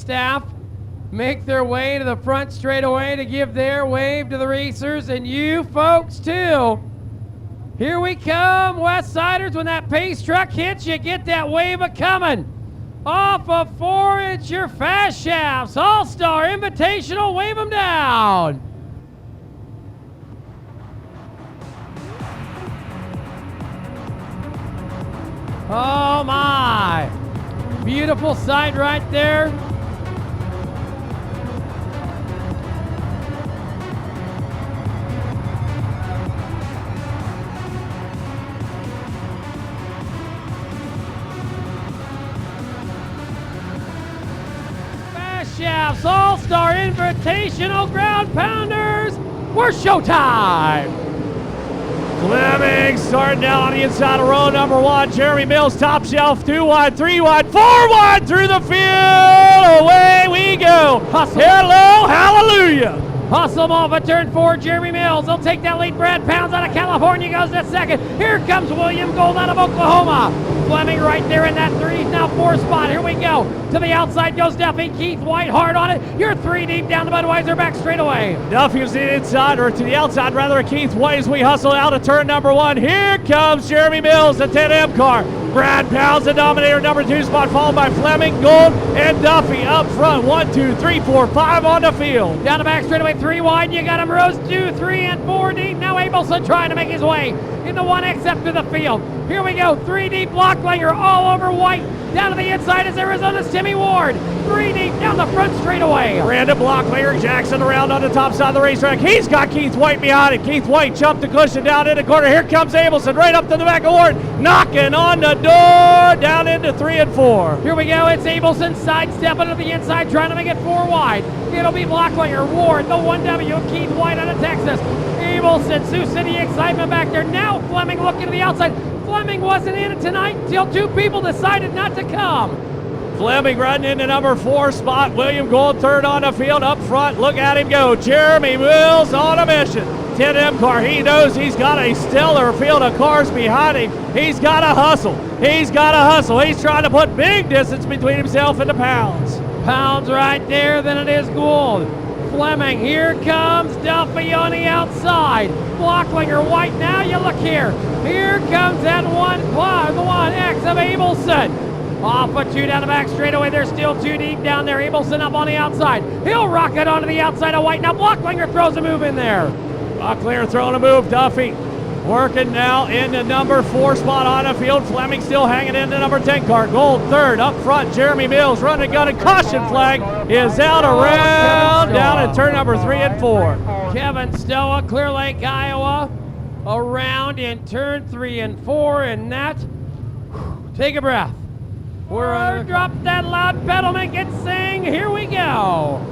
Staff make their way to the front straightaway to give their wave to the racers, and you folks too. Here we come, West Siders. When that pace truck hits, you get that wave a-coming. Off of 4, it's your Fast Shafts All-Star Invitational. Wave them down. Oh my, beautiful sight right there. Fast Shafts All-Star Invitational Ground Pounders. We're showtime. Fleming starting down on the inside of row number 1. Jeremy Mills, top shelf, 2 wide, 3 wide, 4 wide through the field. Away we go. Hustle. Hello, hallelujah. Hustle him off at turn 4, Jeremy Mills. He'll take that lead. Brad Pounds out of California goes to second. Here comes William Gold out of Oklahoma. Fleming right there in that 3, now 4 spot. Here we go. To the outside goes Duffy. Keith White hard on it. You're 3 deep down to Budweiser, back straight away. Duffy is to the inside, or to the outside rather, Keith White as we hustle out of turn number 1. Here comes Jeremy Mills, the 10M car. Brad Pounds, the Dominator, number 2 spot, followed by Fleming, Gold, and Duffy up front. 1, 2, 3, 4, 5 on the field. Down the back straightaway, 3 wide. You got him Rose 2, 3, and 4 deep. Now Abelson trying to make his way in the 1X up to the field. Here we go, 3 deep. Blocklinger all over White. Down to the inside is Arizona's Timmy Ward. 3 deep down the front straightaway. Brandon Blocklinger, Jackson around on the top side of the racetrack. He's got Keith White behind it. Keith White jumped the cushion down in the corner. Here comes Abelson right up to the back of Ward, knocking on the door down into 3 and 4. Here we go, it's Abelson sidestepping to the inside, trying to make it 4 wide. It'll be Blocklinger, Ward, the 1W, Keith White out of Texas. Abelson, Sioux City excitement back there. Now Fleming looking to the outside. Fleming wasn't in it tonight until 2 people decided not to come. Fleming running into number 4 spot. William Gold third on the field up front. Look at him go. Jeremy Mills on a mission. 10M car. He knows he's got a stellar field of cars behind him. He's got to hustle. He's got to hustle. He's trying to put big distance between himself and the Pounds. Pounds right there, then it is Gould. Fleming, here comes Duffy on the outside. Blocklinger, White, now you look here. Here comes that 1X of Abelson. Off a 2 down the back straightaway. They're still 2 deep down there. Abelson up on the outside. He'll rock it onto the outside of White. Now Blocklinger throws a move in there. Blocklinger throwing a move. Duffy working now in the number 4 spot on the field. Fleming still hanging in the number 10 car. Gold third up front. Jeremy Mills running gun, and caution flag is out around down at turn number 3 and 4. Kevin Stoa, Clear Lake, Iowa, around in turn 3 and 4, and that, take a breath. We're under. Drop that loud pedal, make it sing. Here we go.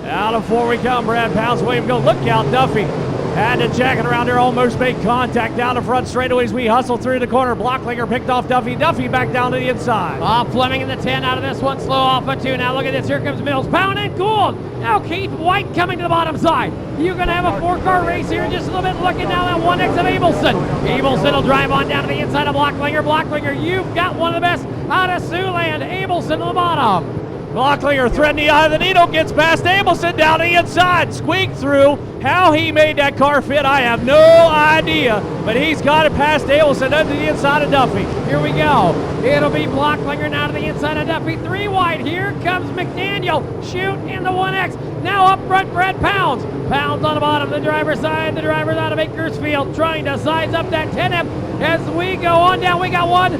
Out of 4 we come. Brad Pounds, William Gold. Look out, Duffy. Had to jack it around there, almost made contact down the front straightaways. We hustle through the corner. Blocklinger picked off Duffy. Duffy back down to the inside. Fleming in the 10 out of this one, slow off a 2. Now look at this, here comes Mills. Pound and Gould. Now Keith White coming to the bottom side. You're going to have a 4-car race here in just a little bit. Looking now at 1X of Abelson. Abelson will drive on down to the inside of Blocklinger. Blocklinger, you've got one of the best out of Siouxland. Abelson to the bottom. Blocklinger threading the eye of the needle, gets past Abelson down the inside, squeaked through. How he made that car fit, I have no idea, but he's got it past Abelson under the inside of Duffy. Here we go. It'll be Blocklinger now to the inside of Duffy. 3 wide. Here comes McDaniel. Shoot in the 1X. Now up front, Brad Pounds. Pounds on the bottom, the driver's side. The driver's out of Bakersfield trying to size up that 10M as we go on down. We got one.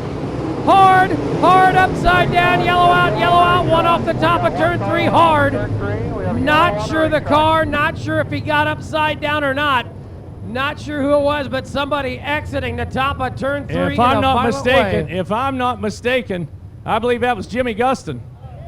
Hard upside down, yellow out, 1 off the top of turn 3, hard. Not sure the car, not sure if he got upside down or not. Not sure who it was, but somebody exiting the top of turn 3. If I'm not mistaken, I believe that was Jimmy Gustin.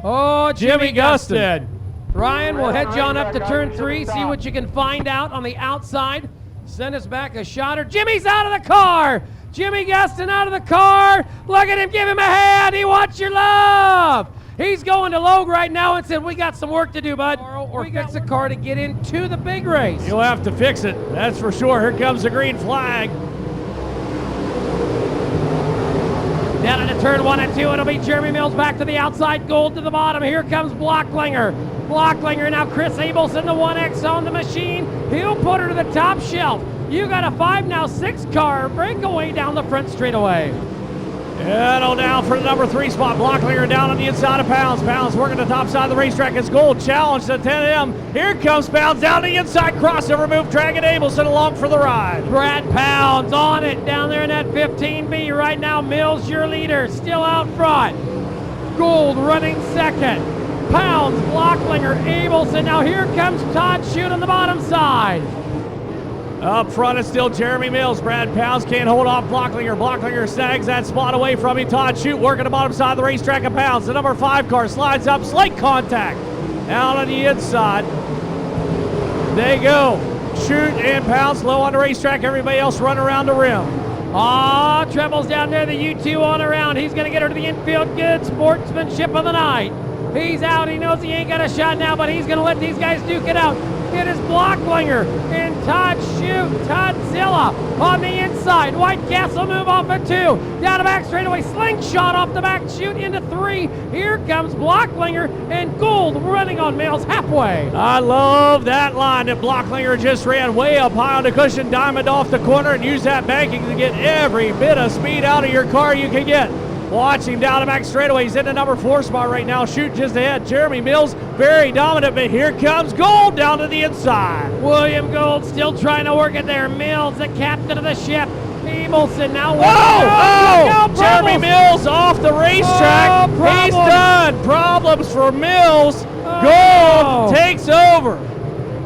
Oh, Jimmy Gustin. Ryan, we'll head you on up to turn 3, see what you can find out on the outside. Send us back a shotter. Jimmy's out of the car. Jimmy Gustin out of the car. Look at him, give him a hand. He wants your love. He's going to Logue right now and said, we got some work to do, bud. Or fix a car to get into the big race. You'll have to fix it, that's for sure. Here comes the green flag. Down into turn 1 and 2, it'll be Jeremy Mills back to the outside, Gold to the bottom. Here comes Blocklinger. Blocklinger, now Chris Abelson, the 1X on the machine. He'll put her to the top shelf. You got a 5, now 6 car breakaway down the front straightaway. Heddle down for the number 3 spot. Blocklinger down on the inside of Pounds. Pounds working the top side of the racetrack. It's Gold challenge to 10M. Here comes Pounds down the inside. Crossover move, dragging Abelson along for the ride. Brad Pounds on it down there in that 15B. Right now, Mills, your leader, still out front. Gold running second. Pounds, Blocklinger, Abelson. Now here comes Todd Shute on the bottom side. Up front is still Jeremy Mills. Brad Pounds can't hold off Blocklinger. Blocklinger snags that spot away from him. Todd Shute working the bottom side of the racetrack of Pounds. The number 5 car slides up, slight contact. Out on the inside. They go. Shute and Pounds low on the racetrack. Everybody else running around the rim. Trebles down there, the U2 on around. He's going to get her to the infield. Good sportsmanship of the night. He's out. He knows he ain't got a shot now, but he's going to let these guys duke it out. It is Blocklinger and Todd Shute, Toddzilla on the inside. White Castle move off at 2. Down the back straightaway, slingshot off the back, Shute into 3. Here comes Blocklinger and Gold running on Mills halfway. I love that line that Blocklinger just ran way up high on the cushion, diamond off the corner, and used that banking to get every bit of speed out of your car you can get. Watch him down the back straightaway. He's in the number 4 spot right now. Shute just ahead. Jeremy Mills, very dominant, but here comes Gold down to the inside. William Gold still trying to work it there. Mills, the captain of the ship. Abelson now. Jeremy Mills off the racetrack. He's done. Problems for Mills. Gold takes over.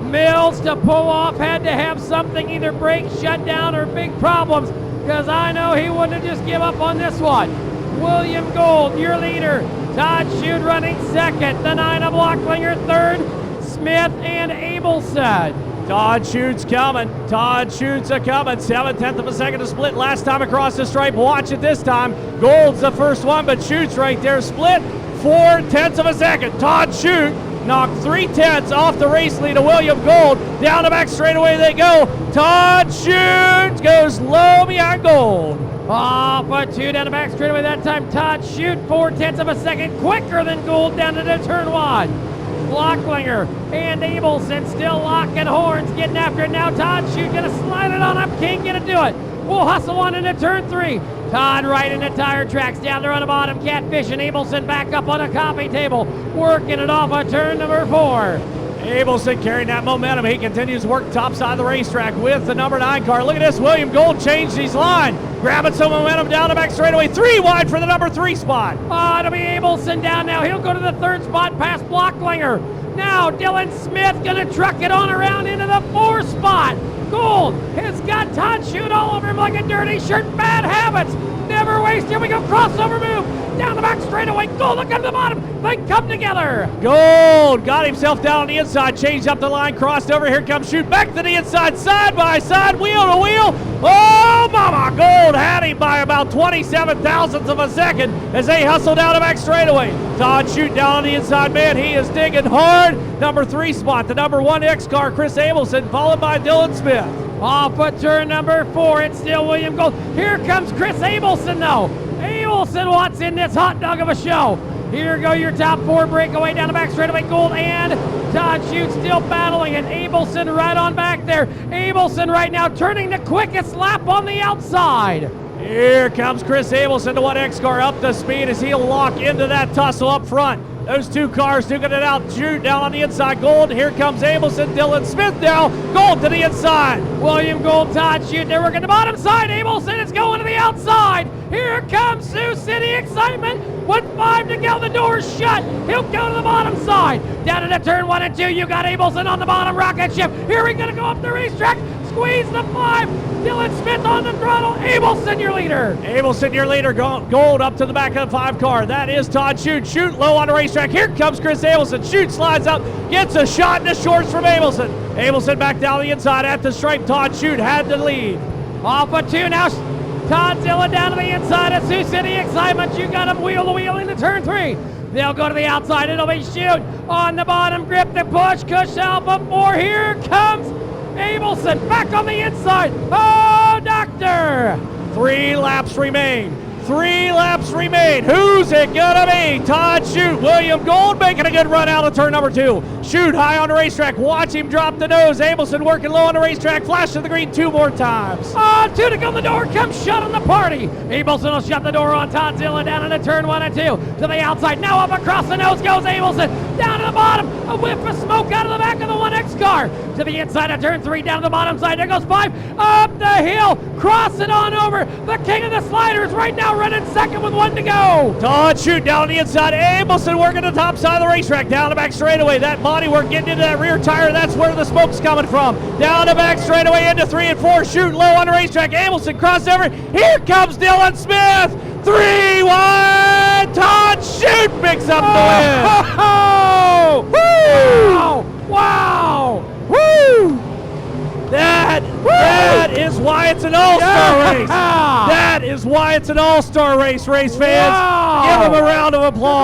Mills to pull off had to have something, either brake shut down or big problems, because I know he wouldn't have just give up on this one. William Gold, your leader. Todd Shute running second. The 9 of Blocklinger third. Smith and Abelson. Todd Schute's coming. Todd Schute's a coming. 7/10 of a second to split. Last time across the stripe. Watch it this time. Gold's the first one, but Schute's right there. Split 4/10 of a second. Todd Shute knocked 3/10 off the race lead of William Gold. Down the back straightaway they go. Todd Shute goes low behind Gold. Off a 2 down the back straightaway that time. Todd Shute 4/10 of a second quicker than Gold down to the turn 1. Blocklinger and Abelson still locking horns, getting after it now. Todd Shute gonna slide it on up, can't get it to it. We'll hustle on into turn 3. Todd right into tire tracks down there on the bottom. Catfish and Abelson back up on a coffee table, working it off of turn number 4. Abelson carrying that momentum. He continues to work top side of the racetrack with the number 9 car. Look at this. William Gold changed his line. Grabbing some momentum down the back straightaway. 3 wide for the number 3 spot. It'll be Abelson down now. He'll go to the 3rd spot past Blocklinger. Now Dylan Smith gonna truck it on around into the 4 spot. Gold has got Todd Shute all over him like a dirty shirt. Bad habits. Never waste. Here we go. Crossover move. Down the back straightaway. Gold look at the bottom. They come together. Gold got himself down on the inside. Changed up the line. Crossed over. Here comes Shute. Back to the inside. Side by side. Wheel to wheel. Oh, mama. Gold had him by about 27 thousandths of a second as they hustle down the back straightaway. Todd Shute down on the inside. Man, he is digging hard. Number 3 spot. The number 1X car, Chris Abelson, followed by Dylan Smith. Off of turn number 4, it's still William Gold. Here comes Chris Abelson, though. Abelson wants in this hot dog of a show. Here go your top 4 breakaway down the back straightaway. Gold and Todd Shute still battling, and Abelson right on back there. Abelson right now turning the quickest lap on the outside. Here comes Chris Abelson, the 1X car, up to speed as he'll lock into that tussle up front. Those 2 cars duking it out. Shute down on the inside. Gold. Here comes Abelson. Dylan Smith now. Gold to the inside. William Gold, Todd Shute. They're working the bottom side. Abelson is going to the outside. Here comes Sioux City Excitement. With 5 to go, the door's shut. He'll go to the bottom side. Down into turn 1 and 2. You got Abelson on the bottom rocket ship. Here we gonna go up the racetrack. Squeeze the 5. Dylan Smith on the throttle. Abelson, your leader. Abelson, your leader. Gold up to the back of the 5 car. That is Todd Shute. Shute low on the racetrack. Here comes Chris Abelson. Shute slides up, gets a shot in the shorts from Abelson. Abelson back down the inside at the stripe. Todd Shute had the lead. Off a 2 now. Toddzilla down to the inside of Sioux City Excitement. You got him wheel to wheel into turn 3. They'll go to the outside. It'll be Shute on the bottom. Grip the push. Cush Alpha 4. Here comes Abelson back on the inside. Oh, doctor. 3 laps remain. 3 laps remain. Who's it gonna be? Todd Shute. William Gold making a good run out of turn number 2. Shute high on the racetrack. Watch him drop the nose. Abelson working low on the racetrack. Flash to the green 2 more times. Oh, Tudyk on the door comes shut on the party. Abelson will shut the door on Todd Dillon down into turn 1 and 2. To the outside. Now up across the nose goes Abelson. Down to the bottom. A whiff of smoke out of the back of the 1X car. To the inside of turn 3. Down to the bottom side. There goes 5. Up the hill. Cross it on over. The king of the sliders right now running second with 1 to go. Todd Shute down the inside. Abelson working the top side of the racetrack. Down the back straightaway. That bodywork getting into that rear tire. That's where the smoke's coming from. Down the back straightaway into 3 and 4. Shute low on the racetrack. Abelson crossover. Here comes Dylan Smith. 3 wide. Todd Shute picks up the win. Oh! Woo! Wow! Wow! Woo! That is why it's an all-star race. That is why it's an all-star race, race fans. Wow! Give them a round of applause.